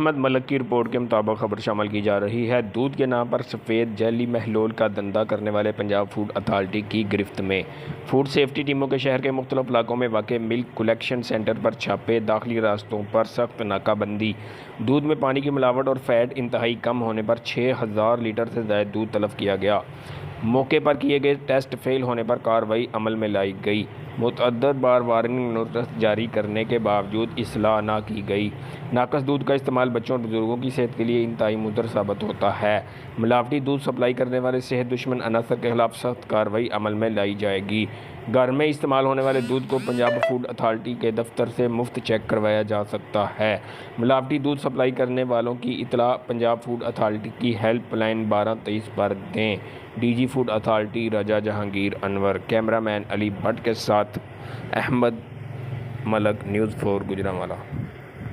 احمد ملک کی رپورٹ کے مطابق خبر شامل کی جا رہی ہے۔ دودھ کے نام پر سفید جعلی محلول کا دھندا کرنے والے پنجاب فوڈ اتھارٹی کی گرفت میں۔ فوڈ سیفٹی ٹیموں کے شہر کے مختلف علاقوں میں واقع ملک کلیکشن سینٹر پر چھاپے، داخلی راستوں پر سخت ناکہ بندی، دودھ میں پانی کی ملاوٹ اور فیٹ انتہائی کم ہونے پر 6,000 لیٹر سے زائد دودھ تلف کیا گیا۔ موقع پر کیے گئے ٹیسٹ فیل ہونے پر کارروائی عمل میں لائی گئی۔ متعدد بار وارننگ نوٹس جاری کرنے کے باوجود اصلاح نہ کی گئی۔ ناقص دودھ کا استعمال بچوں اور بزرگوں کی صحت کے لیے انتہائی مضر ثابت ہوتا ہے۔ ملاوٹی دودھ سپلائی کرنے والے صحت دشمن عناصر کے خلاف سخت کارروائی عمل میں لائی جائے گی۔ گھر میں استعمال ہونے والے دودھ کو پنجاب فوڈ اتھارٹی کے دفتر سے مفت چیک کروایا جا سکتا ہے۔ ملاوٹی دودھ سپلائی کرنے والوں کی اطلاع پنجاب فوڈ اتھارٹی کی ہیلپ لائن 1223 پر دیں۔ ڈی جی فوڈ اتھارٹی رجا جہانگیر انور۔ کیمرہ مین علی بٹ کے ساتھ احمد ملک، نیوز 4 گوجرانوالہ۔